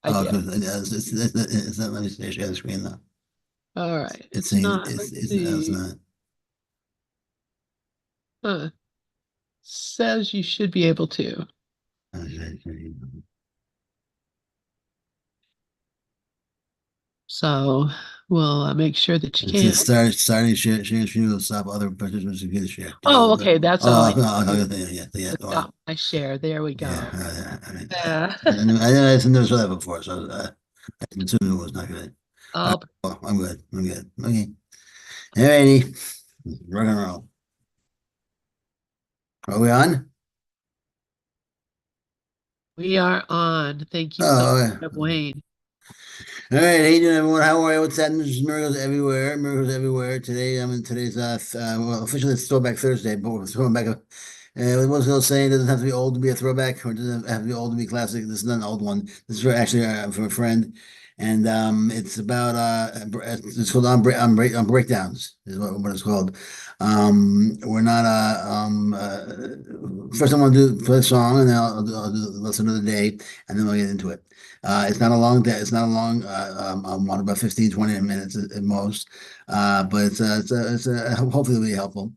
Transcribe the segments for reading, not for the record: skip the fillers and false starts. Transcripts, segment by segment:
I Oh, did. it's not, let me share the screen though. All right. It's It's saying not. Let's it's see. not. Huh. Says you should be able to. So we'll make sure that you It says can. starting sharing screen will stop other participants to get a share. Oh, okay. That's all I need to do Yeah, to stop my share. There we yeah. go. I mean, Yeah. I never saw that before, so I assumed it was not good. All right, Oh, well, I'm good. I'm good. Okay. Alrighty. Rock and roll. Are we on? we are on. Thank you so Oh, much, okay. Wayne. All right, hey doing everyone? How are you? What's that? This is Miracles Everywhere. Miracles Everywhere. Today, today's well, officially it's Throwback Thursday, but we're throwing back what was I saying? It doesn't have to be old to be a throwback, or it doesn't have to be old to be classic. This is not an old one. This is actually from a friend, and it's about it's called on breakdowns is what it's called. We're not first I want to do play a song, and then I'll do the lesson of the day, and then we'll get into it. It's not a long day. It's not a long one, about 15, 20 minutes at most. But hopefully it'll be helpful.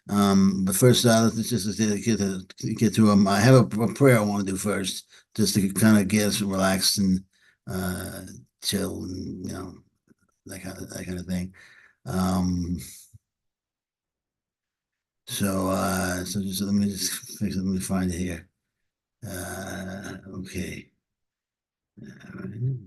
But first, let's just get to them. I have a prayer I want to do first, just to kind of get us relaxed and uh, chill, and that kind of thing. Um, so just let me just fix it. Let me find it here. Okay. All right.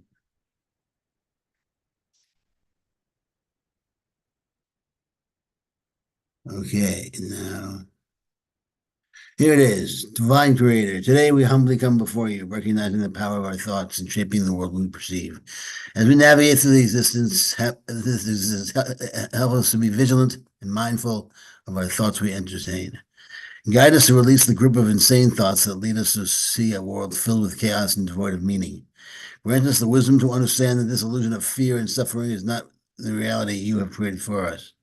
Okay. Now. Here it is, Divine Creator. Today we humbly come before you, recognizing the power of our thoughts in shaping the world we perceive. As we navigate through the help us to be vigilant and mindful of our thoughts we entertain. Guide us to release the grip of insane thoughts that lead us to see a world filled with chaos and devoid of meaning. Grant us the wisdom to understand that this illusion of fear and suffering is not the reality you have created for us.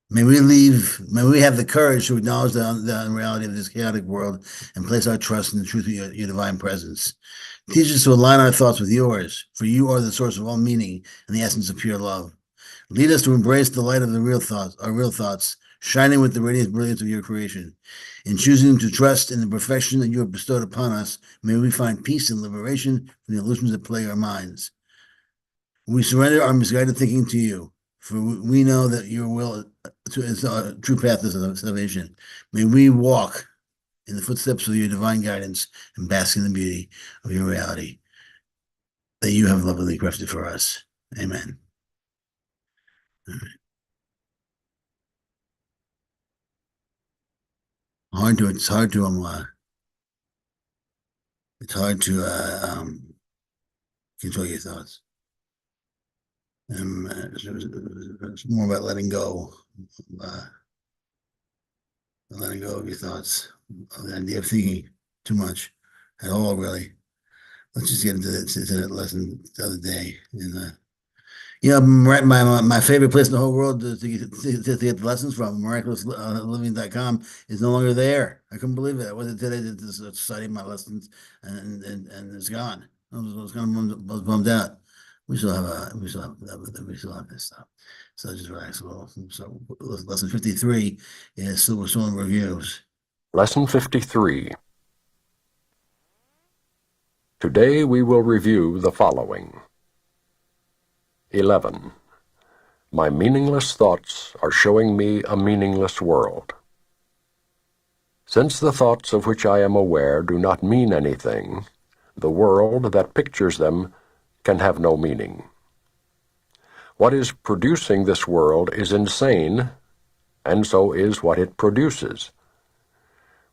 May we have the courage to acknowledge the unreality of this chaotic world and place our trust in the truth of your divine presence. Teach us to align our thoughts with yours, for you are the source of all meaning and the essence of pure love. Lead us to embrace the light of our real thoughts, shining with the radiant brilliance of your creation. In choosing to trust in the perfection that you have bestowed upon us, may we find peace and liberation from the illusions that plague our minds. We surrender our misguided thinking to you, for we know that your will is our true path is salvation. May we walk in the footsteps of your divine guidance and bask in the beauty of your reality that you have lovingly crafted for us. Amen. It's hard to it's hard to control your thoughts. It's more about uh, letting go of your thoughts, the idea of thinking too much at all, really. Let's just get into that lesson the other day. And my favorite place in the whole world to get the lessons from, miraculous living.com, is no longer there. I couldn't believe it. I went today to study my lessons, and it's gone. I was kind of bummed out. We still have this stuff. So just relax a little. So lesson 53 is still we're still in reviews. Lesson 53. Today we will review the following. 11. My meaningless thoughts are showing me a meaningless world. Since the thoughts of which I am aware do not mean anything, the world that pictures them can have no meaning. What is producing this world is insane, and so is what it produces.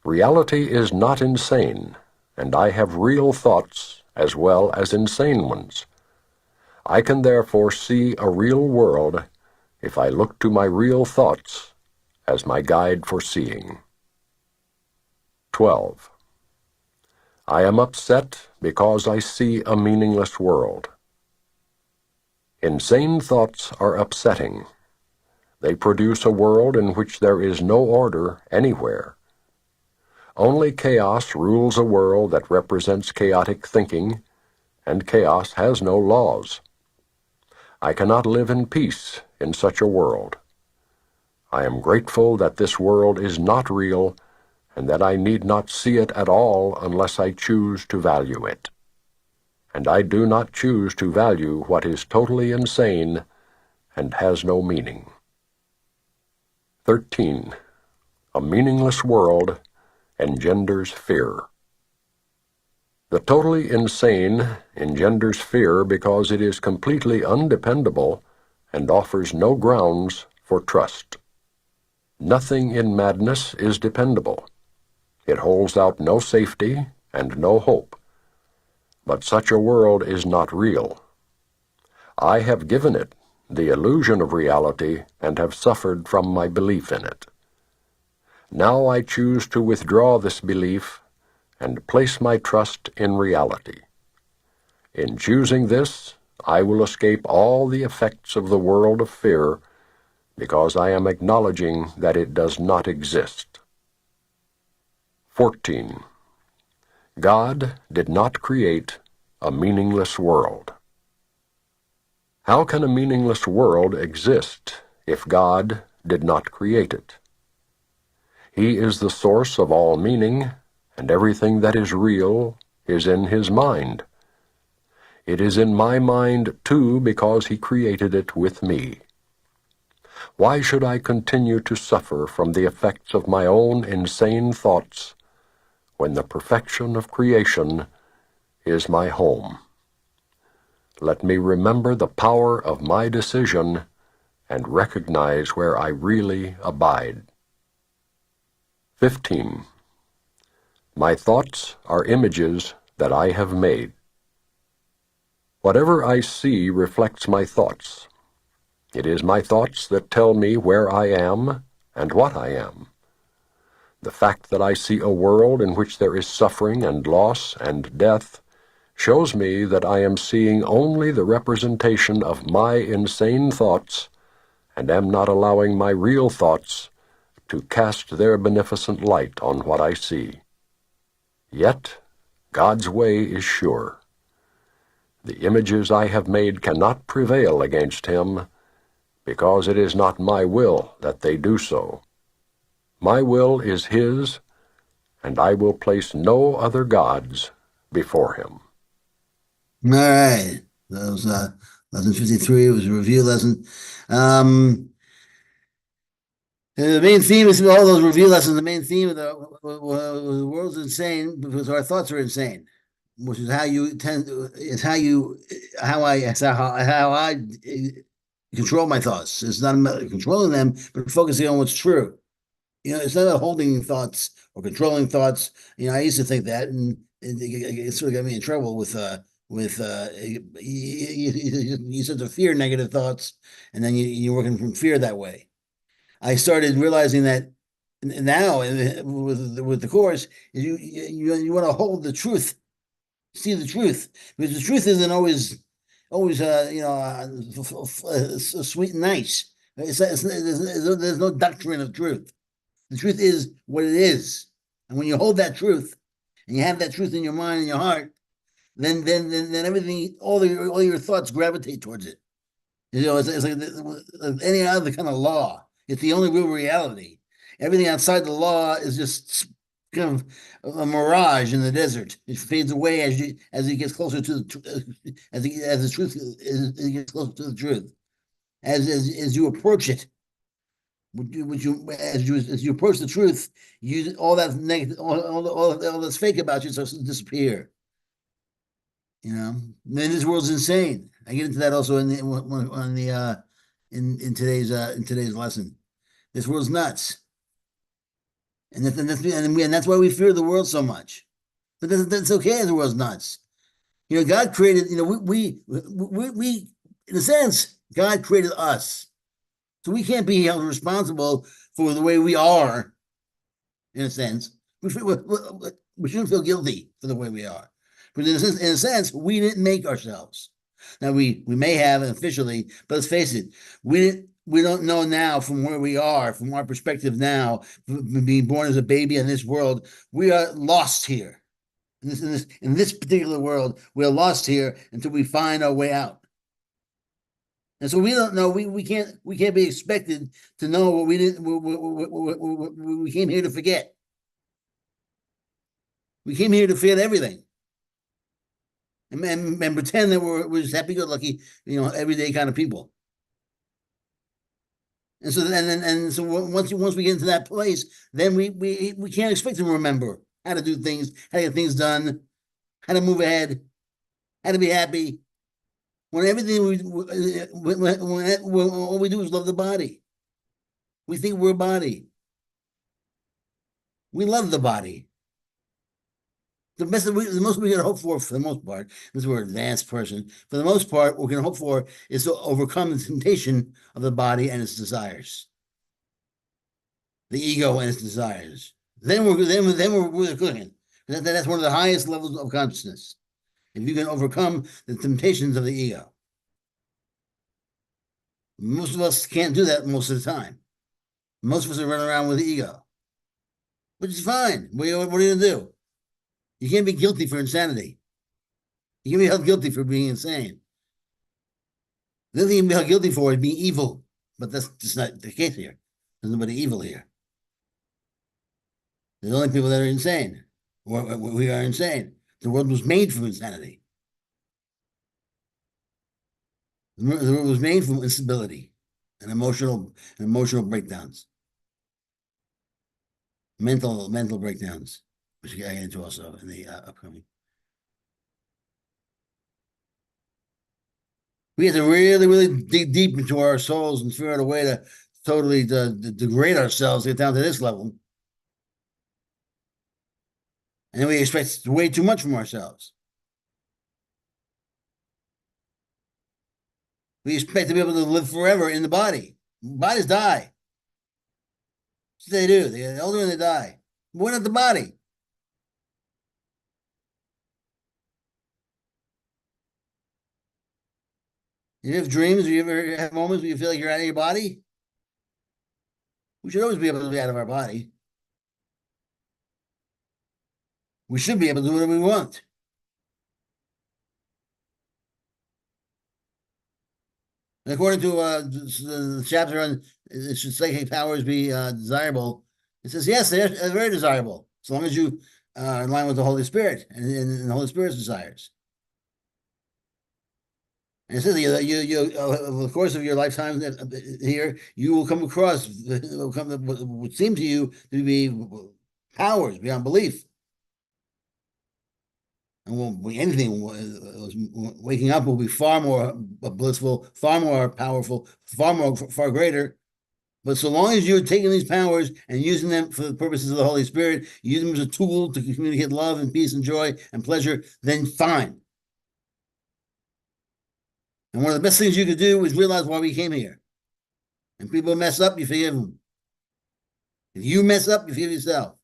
Reality is not insane, and I have real thoughts as well as insane ones. I can therefore see a real world if I look to my real thoughts as my guide for seeing. 12. I am upset because I see a meaningless world. Insane thoughts are upsetting. They produce a world in which there is no order anywhere. Only chaos rules a world that represents chaotic thinking, and chaos has no laws. I cannot live in peace in such a world. I am grateful that this world is not real and that I need not see it at all unless I choose to value it. And I do not choose to value what is totally insane and has no meaning. 13. A meaningless world engenders fear. The totally insane engenders fear because it is completely undependable and offers no grounds for trust. Nothing in madness is dependable. It holds out no safety and no hope. But such a world is not real. I have given it the illusion of reality and have suffered from my belief in it. Now I choose to withdraw this belief and place my trust in reality. In choosing this, I will escape all the effects of the world of fear because I am acknowledging that it does not exist. 14. God did not create a meaningless world. How can a meaningless world exist if God did not create it? He is the source of all meaning, and everything that is real is in His mind. It is in my mind, too, because He created it with me. Why should I continue to suffer from the effects of my own insane thoughts when the perfection of creation is my home? Let me remember the power of my decision and recognize where I really abide. 15. My thoughts are images that I have made. Whatever I see reflects my thoughts. It is my thoughts that tell me where I am and what I am. The fact that I see a world in which there is suffering and loss and death shows me that I am seeing only the representation of my insane thoughts and am not allowing my real thoughts to cast their beneficent light on what I see. Yet, God's way is sure. The images I have made cannot prevail against Him, because it is not my will that they do so. My will is His, and I will place no other gods before Him. All right. That was lesson 53. It was a review lesson. The main theme is all those review lessons. The main theme of the world's insane because our thoughts are insane, which is how you tend. It's how I control my thoughts. It's not about controlling them, but focusing on what's true. It's not about holding thoughts or controlling thoughts. I used to think that, and it sort of got me in trouble with you start to fear negative thoughts, and then you're working from fear that way. I started realizing that now with the course, you want to hold the truth, see the truth, because the truth isn't always sweet and nice. There's no doctrine of truth. The truth is what it is, and when you hold that truth and you have that truth in your mind and your heart, then everything, all your thoughts gravitate towards it. It's like any other kind of law. It's the only real reality. Everything outside the law is just kind of a mirage in the desert. It fades away as it gets closer to the as the truth it gets closer to the truth. As you approach it, as you approach the truth, all that negative, all that's fake about you starts to disappear. Man, this world's insane. I get into that also in today's lesson. This world's nuts, and that's why we fear the world so much. But that's okay. The world's nuts. God created. We in a sense, God created us, so we can't be held responsible for the way we are. In a sense, we shouldn't feel guilty for the way we are. But in a sense, we didn't make ourselves. Now we may have officially, but let's face it, we didn't. we don't know now from where we are, from our perspective now, being born as a baby in this world, we are lost here. In this particular world, we're lost here until we find our way out. And so we don't know. We can't be expected to know what we didn't. We came here to forget. We came here to forget everything, and pretend that we're just happy-go-lucky, everyday kind of people. And so once we get into that place, then we can't expect to remember how to do things, how to get things done, how to move ahead, how to be happy. When everything when all we do is love the body. We think we're a body. We love the body. The most we can hope for the most part, this we're an advanced person, for the most part, what we can hope for is to overcome the temptation of the body and its desires, the ego and its desires. Then we're cooking. That's one of the highest levels of consciousness. If you can overcome the temptations of the ego. Most of us can't do that most of the time. Most of us are running around with the ego, which is fine. What are you going to do? You can't be guilty for insanity. You can be held guilty for being insane. The only thing you can be held guilty for is being evil, but that's just not the case here. There's nobody evil here. There's only people that are insane. We are insane. The world was made from insanity. The world was made from instability and emotional breakdowns, mental breakdowns, which I get into also in the upcoming. We have to really, really dig deep into our souls and figure out a way to totally degrade ourselves, get down to this level. And then we expect way too much from ourselves. We expect to be able to live forever in the body. Bodies die. That's what they do. They get older and they die. We're not the body. You have dreams, or you ever have moments where you feel like you're out of your body? We should always be able to be out of our body. We should be able to do whatever we want. And according to the chapter on should psychic powers be desirable, it says yes, they're very desirable, as long as you are in line with the Holy Spirit and the Holy Spirit's desires. And it says over the course of your lifetime here, you will come across what would seem to you to be powers beyond belief. And won't be anything. Waking up will be far more blissful, far more powerful, far greater. But so long as you're taking these powers and using them for the purposes of the Holy Spirit, using them as a tool to communicate love and peace and joy and pleasure, then fine. And one of the best things you could do is realize why we came here. And people mess up, you forgive them. If you mess up, you forgive yourself.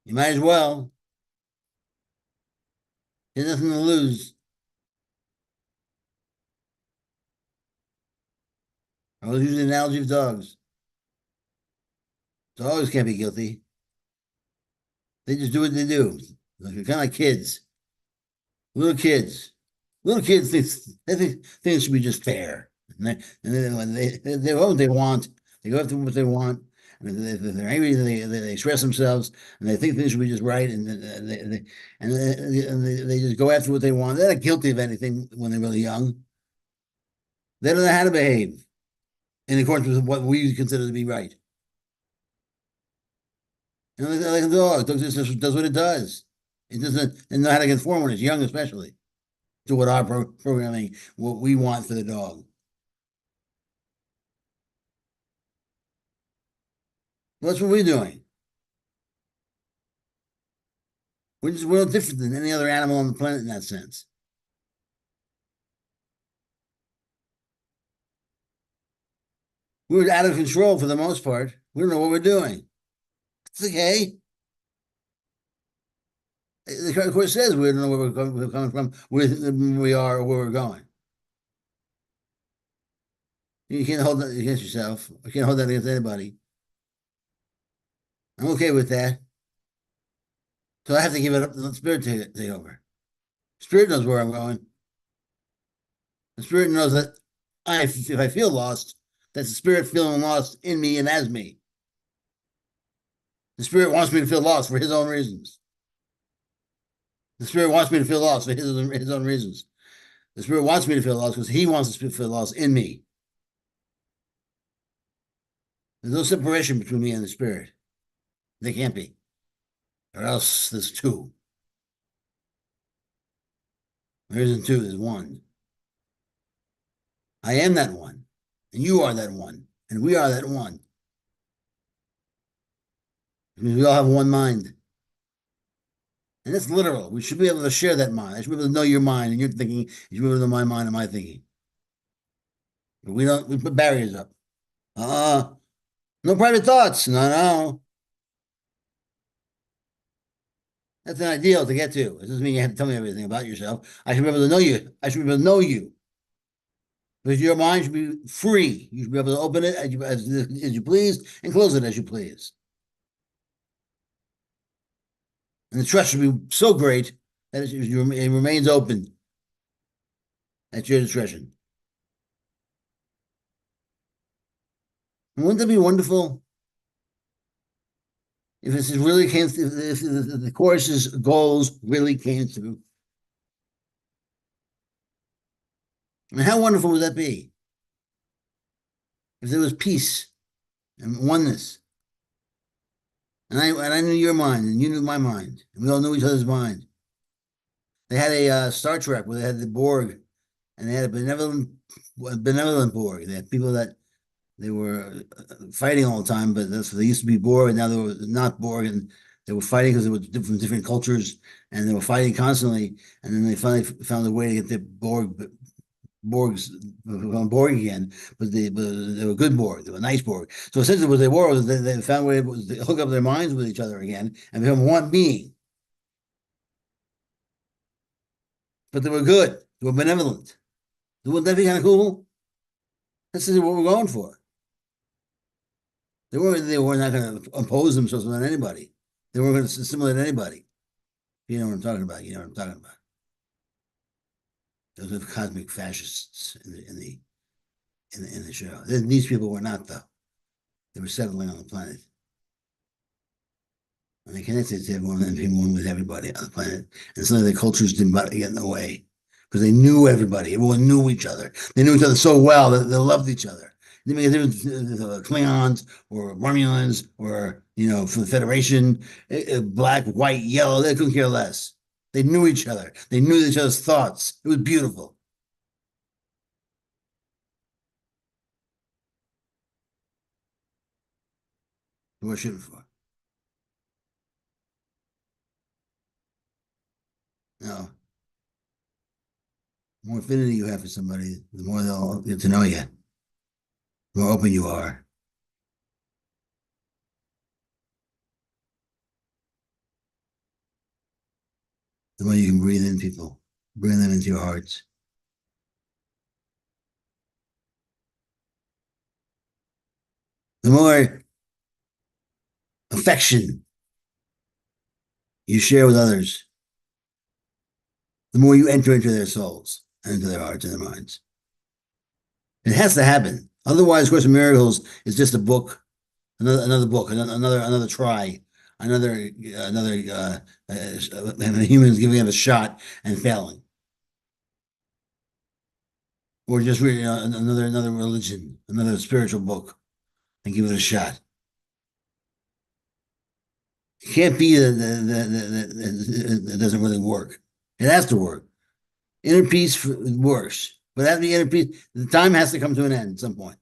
You might as well. There's nothing to lose. I was using the analogy of dogs. Dogs can't be guilty. They just do what they do. They're kind of like kids. Little kids. Little kids think things should be just fair. And then when they want what they want, they go after what they want. And if they're angry, they express themselves, and they think things should be just right, and they just go after what they want. They're not guilty of anything when they're really young. They don't know how to behave in accordance with what we consider to be right. And like a dog just does what it does. It doesn't know how to conform when it's young, especially to what our programming, what we want for the dog. Well, that's what we're doing. We're no different than any other animal on the planet in that sense. We're out of control for the most part. We don't know what we're doing. It's okay. The Course says we don't know where we're coming from, where we are, or where we're going. You can't hold that against yourself. You can't hold that against anybody. I'm okay with that. So I have to give it up to the spirit to take over. Spirit knows where I'm going. The spirit knows that if I feel lost, that's the spirit feeling lost in me and as me. The spirit wants me to feel lost for his own reasons. The spirit wants me to feel lost for his own reasons. The spirit wants me to feel lost because he wants to feel lost in me. There's no separation between me and the spirit. There can't be. Or else there's two. There isn't two, there's one. I am that one. And you are that one. And we are that one. We all have one mind. And that's literal. We should be able to share that mind. I should be able to know your mind and your thinking. You should be able to know my mind and my thinking. But we put barriers up. No private thoughts. No. That's an ideal to get to. It doesn't mean you have to tell me everything about yourself. I should be able to know you. I should be able to know you. Because your mind should be free. You should be able to open it as you please and close it as you please. And the trust should be so great that it remains open at your discretion. And wouldn't that be wonderful? If this really came, if the course's goals really came through. And how wonderful would that be? If there was peace and oneness. And I knew your mind, and you knew my mind, and we all knew each other's mind. They had a Star Trek where they had the Borg, and they had a benevolent Borg. They had people that they were fighting all the time, but they used to be Borg, and now they were not Borg, and they were fighting because they were different cultures, and they were fighting constantly. And then they finally found a way to get the Borgs on Borg again, but they were good Borg. They were nice Borg. So essentially, what they were was they found a way to hook up their minds with each other again and become one being. But they were good. They were benevolent. Wouldn't that be kind of cool? This is what we're going for. They were not going to impose themselves on anybody. They weren't going to assimilate anybody. You know what I'm talking about. You know what I'm talking about. Those are the cosmic fascists in the show. These people were not, though. They were settling on the planet. And they connected to everyone and became one with everybody on the planet. And suddenly the cultures didn't get in the way because they knew everybody. Everyone knew each other. They knew each other so well that they loved each other. They didn't make a difference Klingons or Romulans or, from the Federation, black, white, yellow. They couldn't care less. They knew each other. They knew each other's thoughts. It was beautiful. What we're shooting for. Now, the more affinity you have for somebody, the more they'll get to know you. The more open you are. The more you can breathe in people, bring them into your hearts. The more affection you share with others, the more you enter into their souls and into their hearts and their minds. It has to happen. Otherwise, Course in Miracles is just a book, another book, another try, another humans giving it a shot and failing, or just reading another religion, another spiritual book, and give it a shot. It can't be that it doesn't really work. It has to work. Inner peace works, but that the inner peace, the time has to come to an end at some point.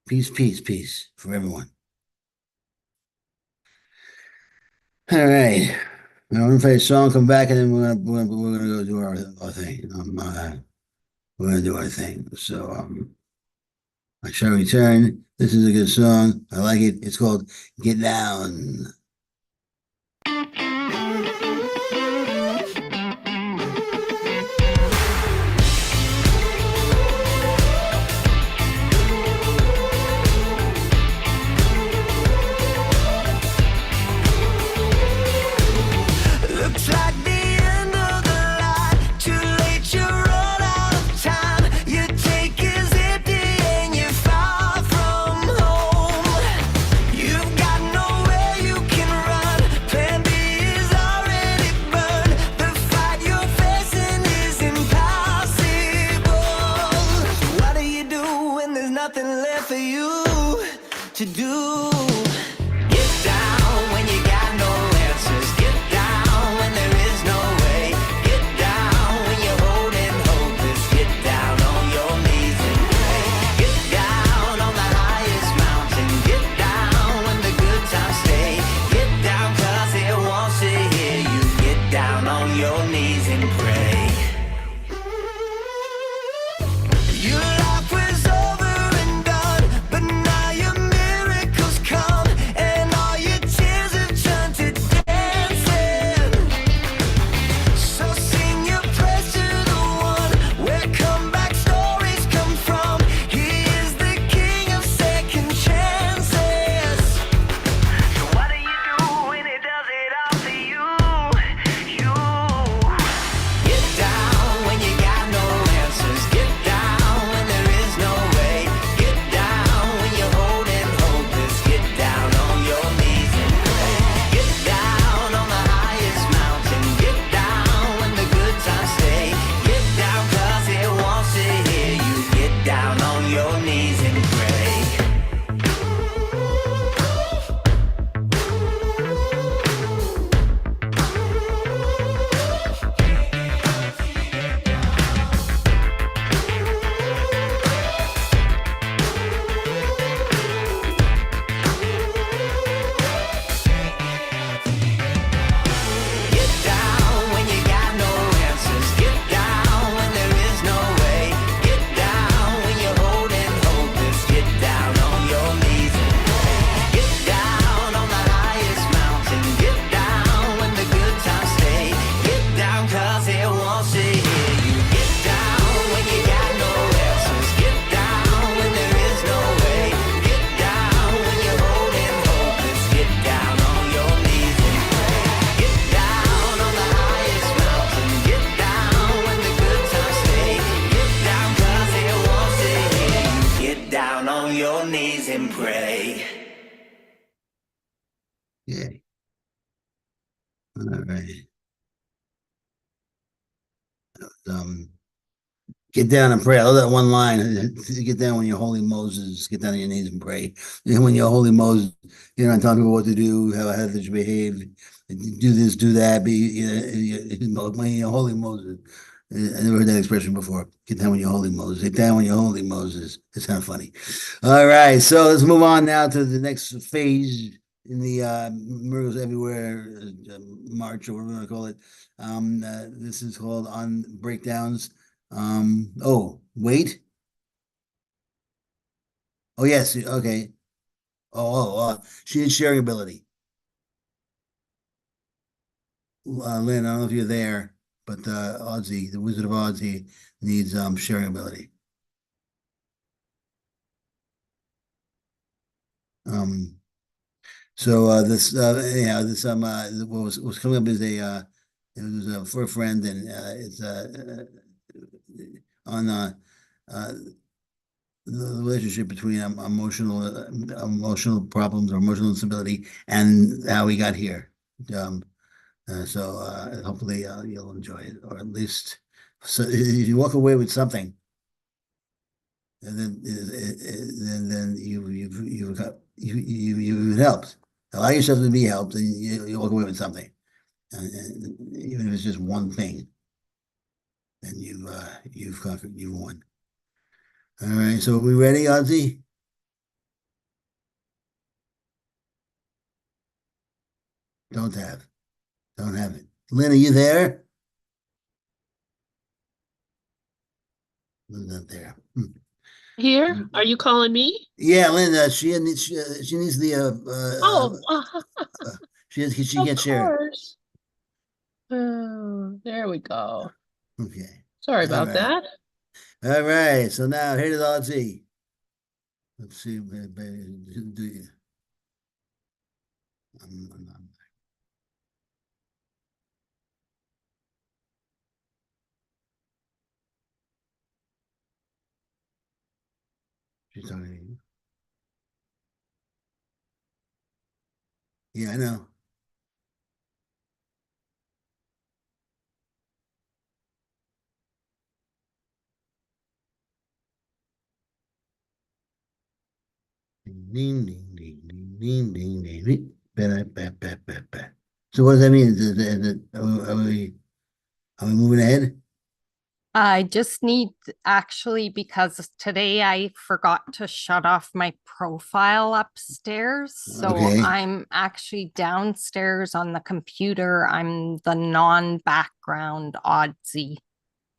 Peace, peace, peace for everyone. All right. I'm gonna play a song, come back, and then we're gonna go do our thing. We're gonna do our thing. So I shall return. This is a good song. I like it. It's called "Get Down." All right. Um, Get down and pray. I love that one line. Get down when you're holy Moses. Get down on your knees and pray. When you're holy Moses, you're not telling people what to do, how they should behave, do this, do that. When you're holy Moses. I never heard that expression before. Get down when you're holy Moses. Get down when you're holy Moses. It's kind of funny. All right, so let's move on now to the next phase in the Miracles Everywhere March, or whatever you want to call it. This is called On Breakdowns. Oh, wait. Oh, yes. Okay. She needs sharing ability. Lynn, I don't know if you're there, but Ozzy, the Wizard of Ozzy, needs sharing ability. This what was coming up is it was for a friend, and it's on the relationship between emotional problems or emotional instability and how we got here. Hopefully you'll enjoy it, or at least so if you walk away with something, and then you've got you've helped. Allow yourself to be helped, and you walk away with something, and even if it's just one thing, then you've conquered, you've won. All right, so are we ready, Ozzy? Don't have. Don't have it. Lynn, are you there? Lynn's not there. Here, are you calling me? Yeah, Lynn, she needs the she of can't share it. course. Oh, there we go. Okay. Sorry All about right. that. All right. So now here's Ozzy. Let's see, do you? She's talking to you. Yeah, I know. Ding, ding, ding, ding, ding, ding, ding, ding. So what does that mean? Are we moving ahead? I just need actually because today I forgot to shut off my profile upstairs. So Okay. I'm actually downstairs on the computer. I'm the non-background Oddsy.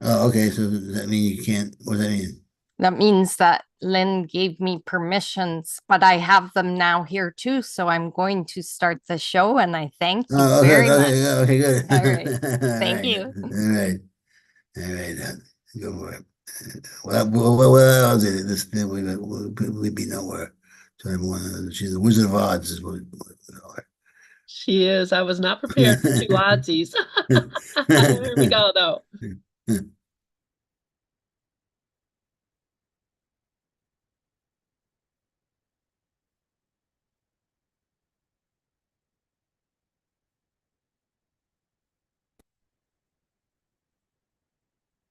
Oh, okay. So does that mean you can't? What does that mean? That means that Lynn gave me permissions, but I have them now here too. So I'm going to start the show and I thank you Oh, very much. okay, good. All right. All Thank right. you. All right. All right. Go for it. Well, else is it? This thing we'd be nowhere. So everyone, she's the Wizard of Odds, is what we call her. She is. I was not prepared for two oddsies. There we go, though.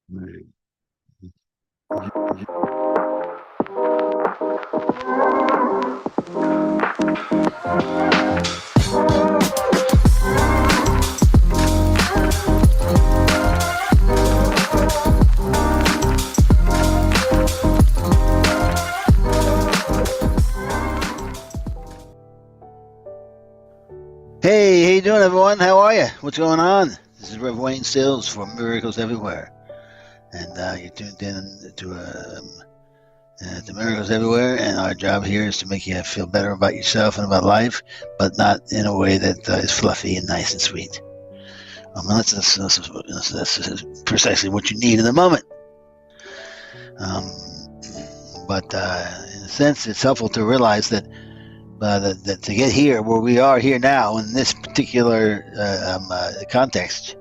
Right. Hey, how you doing, everyone? How are you? What's going on? This is Rev Wayne Stills from Miracles Everywhere, and you're tuned in to Miracles Everywhere. And our job here is to make you feel better about yourself and about life, but not in a way that is fluffy and nice and sweet. That's precisely what you need in the moment. But in a sense, it's helpful to realize that to get here where we are here now in this particular context,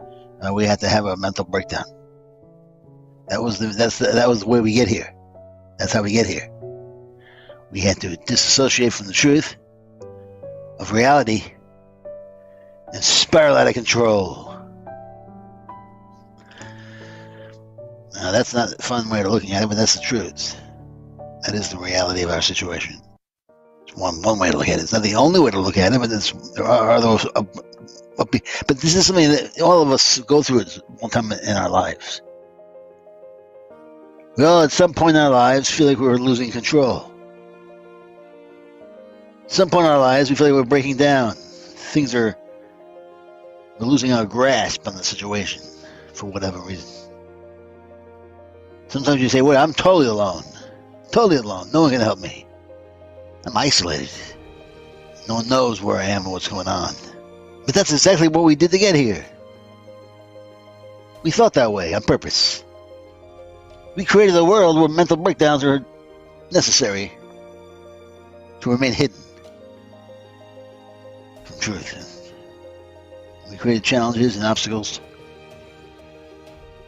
we had to have a mental breakdown. That was the way we get here. That's how we get here. We had to disassociate from the truth of reality and spiral out of control. Now, that's not a fun way of looking at it, but that's the truth. That is the reality of our situation. It's one way to look at it. It's not the only way to look at it, but there are those. But this is something that all of us go through at one time in our lives. We all, at some point in our lives, feel like we're losing control. At some point in our lives, we feel like we're breaking down. We're losing our grasp on the situation for whatever reason. Sometimes you say, wait, I'm totally alone. Totally alone. No one can help me. I'm isolated. No one knows where I am and what's going on. But that's exactly what we did to get here. We thought that way on purpose. We created a world where mental breakdowns are necessary to remain hidden from truth. We created challenges and obstacles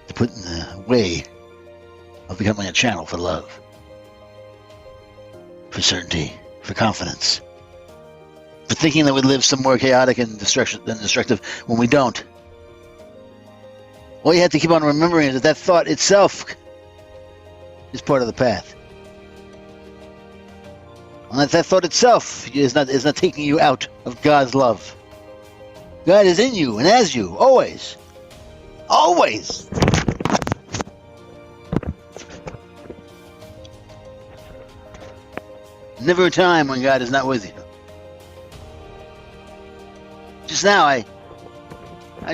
to put in the way of becoming a channel for love, for certainty, for confidence, for thinking that we live somewhere chaotic and destructive when we don't. All you have to keep on remembering is that thought itself is part of the path. And that thought itself is not taking you out of God's love. God is in you and as you, always. Always! Never a time when God is not with you. Just now, I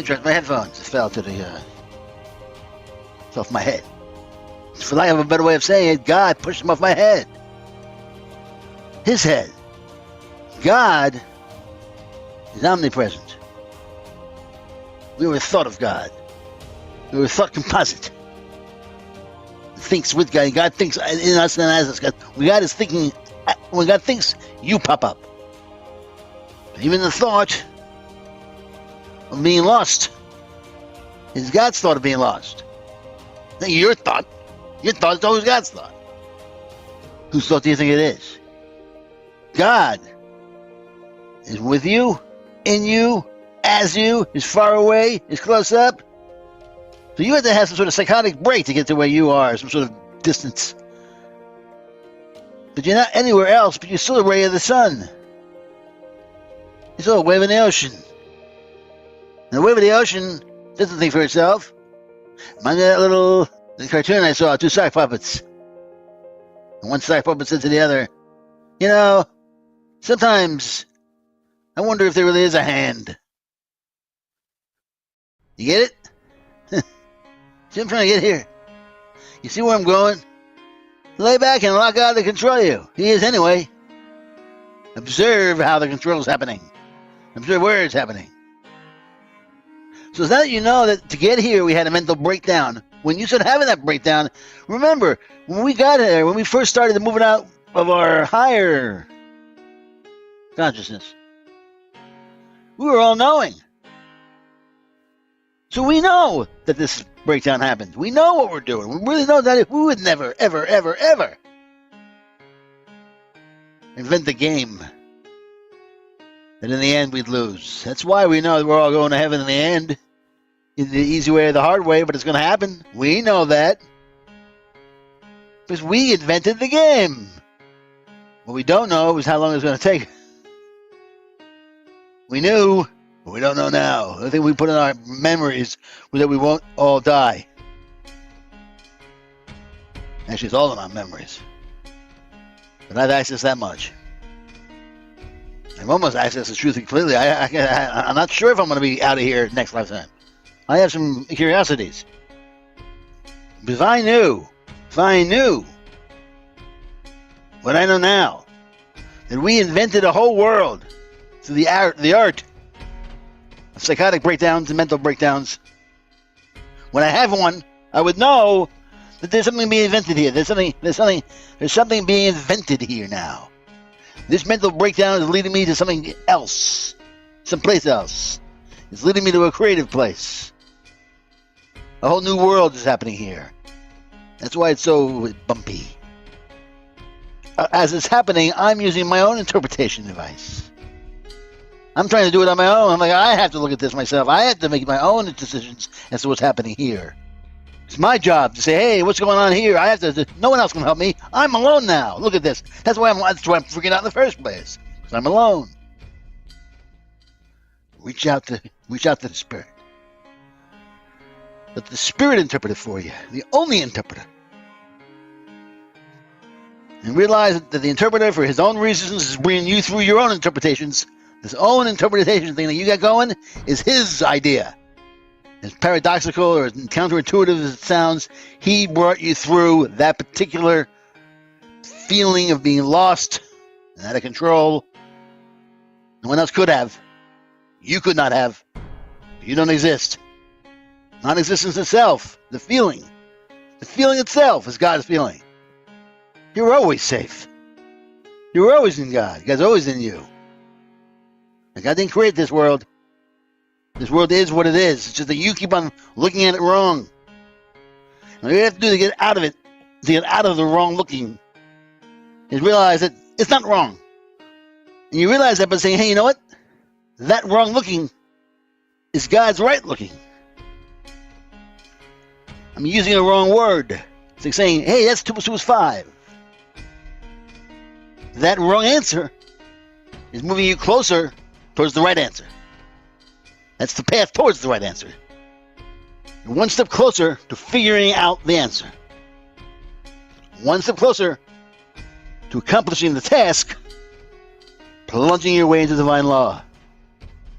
dropped my headphones. It fell to the, off my head. For lack of a better way of saying it, God pushed them off my head. His head. God is omnipresent. We were a thought of God. We were a thought composite. It thinks with God. God thinks in us and as us. When God is thinking, when God thinks, you pop up. Even the thought of being lost is God's thought of being lost. Not your thought. Your thought is always God's thought. Whose thought do you think it is? God is with you, in you, as you, is far away, is close up. So you have to have some sort of psychotic break to get to where you are, some sort of distance. But you're not anywhere else, but you're still a ray of the sun. You're still a wave in the ocean. And the wave of the ocean doesn't think for itself. Mind that little cartoon I saw, 2 sock puppets. And one sock puppet said to the other, you know, sometimes I wonder if there really is a hand. You get it? See what I'm trying to get here? You see where I'm going? Lay back and allow God to control you. He is anyway. Observe how the control is happening. Observe where it's happening. So now that you know that to get here we had a mental breakdown. When you started having that breakdown, remember, when we got there, when we first started moving out of our higher consciousness, we were all knowing. So we know that this breakdown happened. We know what we're doing. We really know that we would never, ever, ever, ever invent the game that in the end we'd lose. That's why we know that we're all going to heaven in the end. In the easy way or the hard way, but it's going to happen. We know that. Because we invented the game. What we don't know is how long it's going to take. We knew, but we don't know now. The thing we put in our memories was that we won't all die. Actually, it's all in our memories. But I've accessed that much. I've almost accessed the truth completely. I'm not sure if I'm going to be out of here next lifetime. I have some curiosities. But if I knew what I know now, that we invented a whole world through the art of psychotic breakdowns and mental breakdowns, when I have one, I would know that there's something being invented here. There's something being invented here now. This mental breakdown is leading me to something else, someplace else. It's leading me to a creative place. A whole new world is happening here. That's why it's so bumpy. As it's happening, I'm using my own interpretation device. I'm trying to do it on my own. I'm like, I have to look at this myself. I have to make my own decisions as to what's happening here. It's my job to say, hey, what's going on here? I have to. No one else can help me. I'm alone now. Look at this. That's why I'm freaking out in the first place. Because I'm alone. Reach out to the Spirit. Let the Spirit interpret it for you. The only interpreter. And realize that the interpreter, for his own reasons, is bringing you through your own interpretations. This own interpretation thing that you got going is his idea. As paradoxical or as counterintuitive as it sounds, he brought you through that particular feeling of being lost and out of control. No one else could have. You could not have. You don't exist. Non-existence itself, the feeling itself is God's feeling. You're always safe. You're always in God. God's always in you. And God didn't create this world. This world is what it is. It's just that you keep on looking at it wrong. And what you have to do to get out of it, to get out of the wrong looking, is realize that it's not wrong. And you realize that by saying, hey, you know what? That wrong looking is God's right looking. I'm using a wrong word. It's like saying, hey, that's 2 + 2 is 5. That wrong answer is moving you closer towards the right answer. That's the path towards the right answer. You're one step closer to figuring out the answer. One step closer to accomplishing the task, plunging your way into divine law.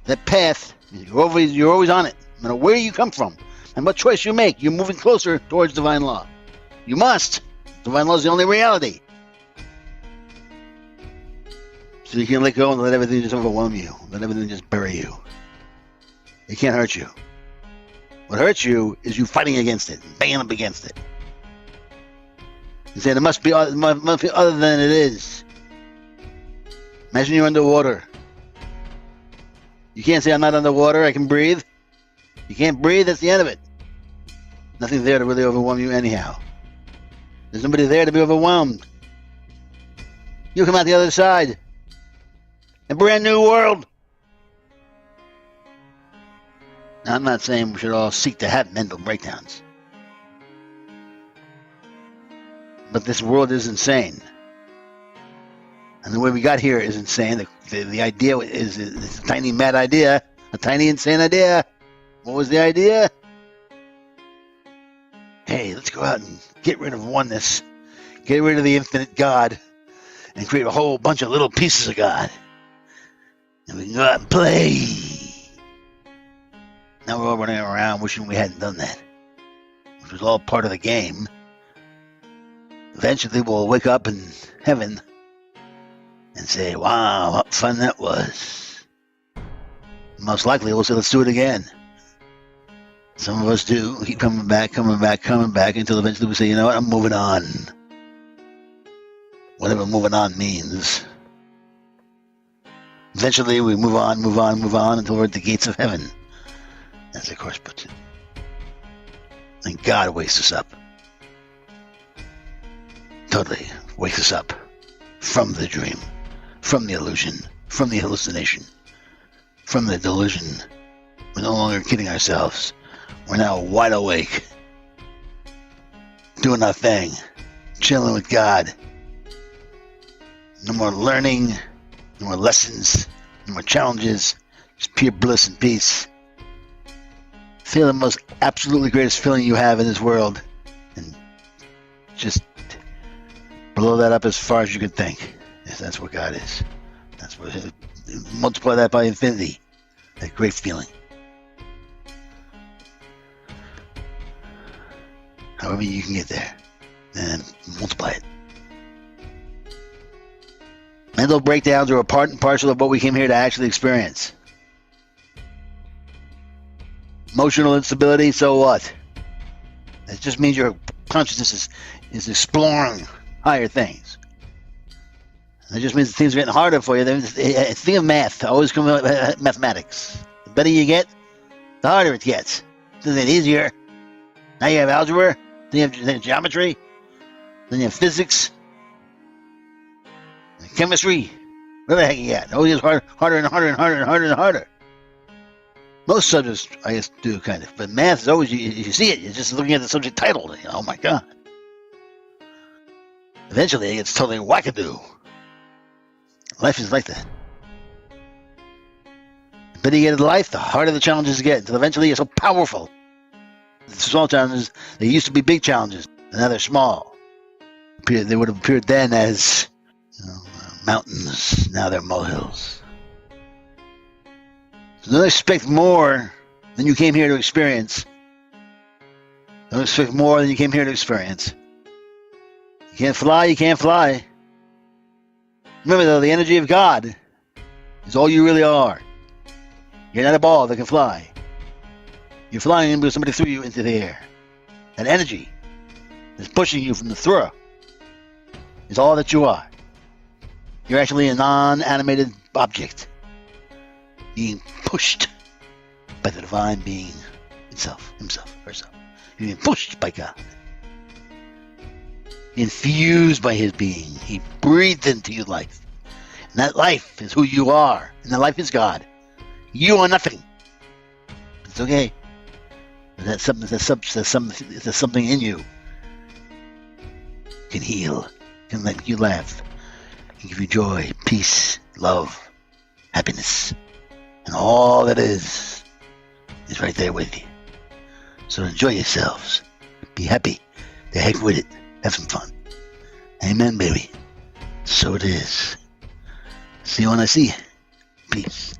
That path, you're always on it. No matter where you come from and what choice you make, you're moving closer towards divine law. You must. Divine law is the only reality. So you can let go and let everything just overwhelm you. Let everything just bury you. It can't hurt you. What hurts you is you fighting against it, banging up against it. You say it must be other than it is. Imagine you're underwater. You can't say I'm not underwater, I can breathe. You can't breathe, that's the end of it. Nothing there to really overwhelm you anyhow. There's nobody there to be overwhelmed. You'll come out the other side. A brand new world. Now, I'm not saying we should all seek to have mental breakdowns. But this world is insane. And the way we got here is insane. The idea is a tiny mad idea. A tiny insane idea. What was the idea? Hey, let's go out and get rid of oneness. Get rid of the infinite God. And create a whole bunch of little pieces of God. And we can go out and play. Now we're all running around wishing we hadn't done that. Which was all part of the game. Eventually we'll wake up in heaven and say, wow, what fun that was. Most likely we'll say, let's do it again. Some of us do. Keep coming back until eventually we say, you know what, I'm moving on. Whatever moving on means. Eventually we move on until we're at the gates of heaven. As the Course puts it. And God wakes us up. Totally wakes us up from the dream, from the illusion, from the hallucination, from the delusion. We're no longer kidding ourselves. We're now wide awake, doing our thing, chilling with God. No more learning, no more lessons, no more challenges, just pure bliss and peace. Feel the most absolutely greatest feeling you have in this world, and just blow that up as far as you can think. Yes, that's what God is. That's what. Multiply that by infinity. That great feeling. However you can get there, and multiply it. Mental breakdowns are a part and parcel of what we came here to actually experience. Emotional instability, so what? It just means your consciousness is exploring higher things. It just means things are getting harder for you. Think of math. Always come with mathematics. The better you get, the harder it gets. It doesn't get easier. Now you have algebra, then you have geometry, then you have physics, chemistry, Where the heck you at? Oh, it's harder and harder and harder and harder and harder. Most subjects, I guess, do kind of, but math is always you see it. You're just looking at the subject title. And oh my god! Eventually, it gets totally wackadoo. Life is like that. The better you get in life, the harder the challenges get. Until eventually, you're so powerful. The small challenges, they used to be big challenges, and now they're small. They would have appeared then as mountains. Now they're molehills. So don't expect more than you came here to experience. Don't expect more than you came here to experience. You can't fly, you can't fly. Remember though, the energy of God is all you really are. You're not a ball that can fly. You're flying because somebody threw you into the air. That energy is pushing you from the thrower is all that you are. You're actually a non-animated object being pushed by the divine being itself, himself, herself. You're being pushed by God. Infused by his being. He breathed into you life. And that life is who you are. And that life is God. You are nothing. It's okay. There's something in you. Can heal. Can make you laugh. Can give you joy, peace, love, happiness. And all that is right there with you. So enjoy yourselves. Be happy. The heck with it. Have some fun. Amen, baby. So it is. See you when I see you. Peace.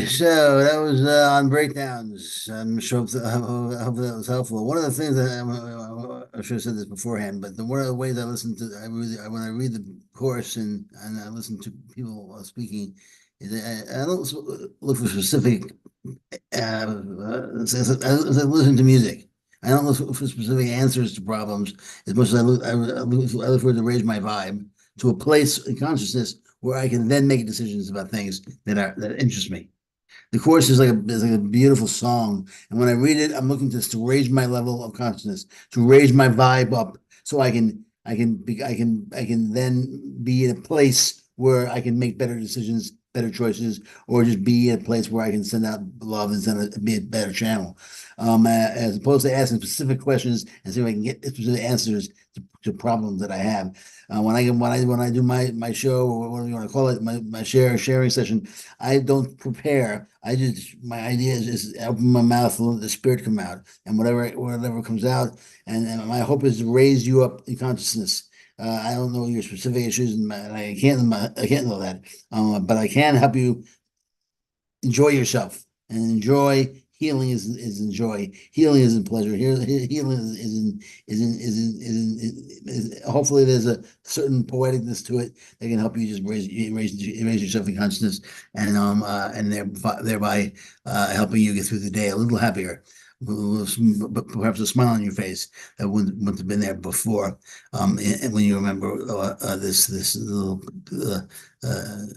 So that was on breakdowns. I'm sure I hope that was helpful. One of the things that I should have said this beforehand, but one of the ways I listen to, when I read the course and I listen to people speaking, is I don't look for specific. I listen to music. I don't look for specific answers to problems as much as I look for it to raise my vibe to a place in consciousness where I can then make decisions about things that interest me. The course is like a beautiful song, and when I read it, I'm looking to raise my level of consciousness, to raise my vibe up, so I can then be in a place where I can make better decisions, better choices, or just be in a place where I can send out love and be a better channel, as opposed to asking specific questions and see if I can get specific answers to problems that I have. When I do my show, or what do you want to call it, my sharing session, I don't prepare. My idea is just open my mouth and let the spirit come out, and whatever comes out, and my hope is to raise you up in consciousness. I don't know your specific issues, and I can't know that, but I can help you enjoy yourself and enjoy. Healing is in joy. Healing is in pleasure. Healing is hopefully there's a certain poeticness to it that can help you just raise yourself in consciousness and thereby helping you get through the day a little happier. perhaps a smile on your face that wouldn't have been there before. And when you remember this little,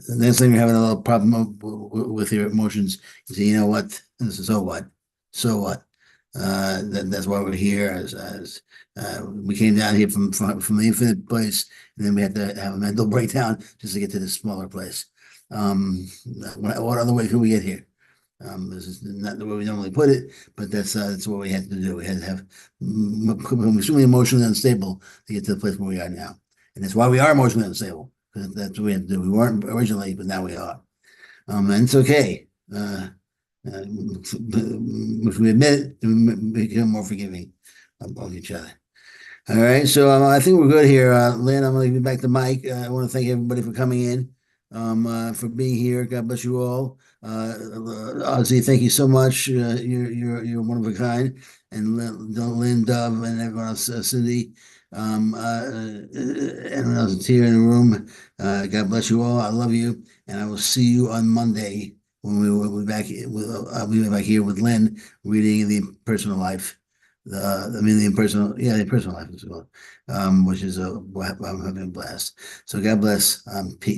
next time you're having a little problem with your emotions, you say, you know what? This is so what? So what? That's why we're here. As we came down here from the infinite place, and then we had to have a mental breakdown just to get to this smaller place. What other way could we get here? This is not the way we normally put it, but that's what we had to do. We had to have become extremely emotionally unstable to get to the place where we are now, and that's why we are emotionally unstable. Because that's what we had to do. We weren't originally, but now we are. And it's okay. If we admit it, we become more forgiving of each other. All right, so I think we're good here. Lynn, I'm going to give you back to Mike. I want to thank everybody for coming in, for being here. God bless you all. Ozzy, thank you so much. You're one of a kind, and Lynn, Dove, and everyone else, Cindy, everyone else that's here in the room. God bless you all. I love you, and I will see you on Monday when we'll be back. I'll be back here with Lynn reading the personal life. The impersonal, yeah, the impersonal life as well, which is I'm having a blast. So God bless. Peace.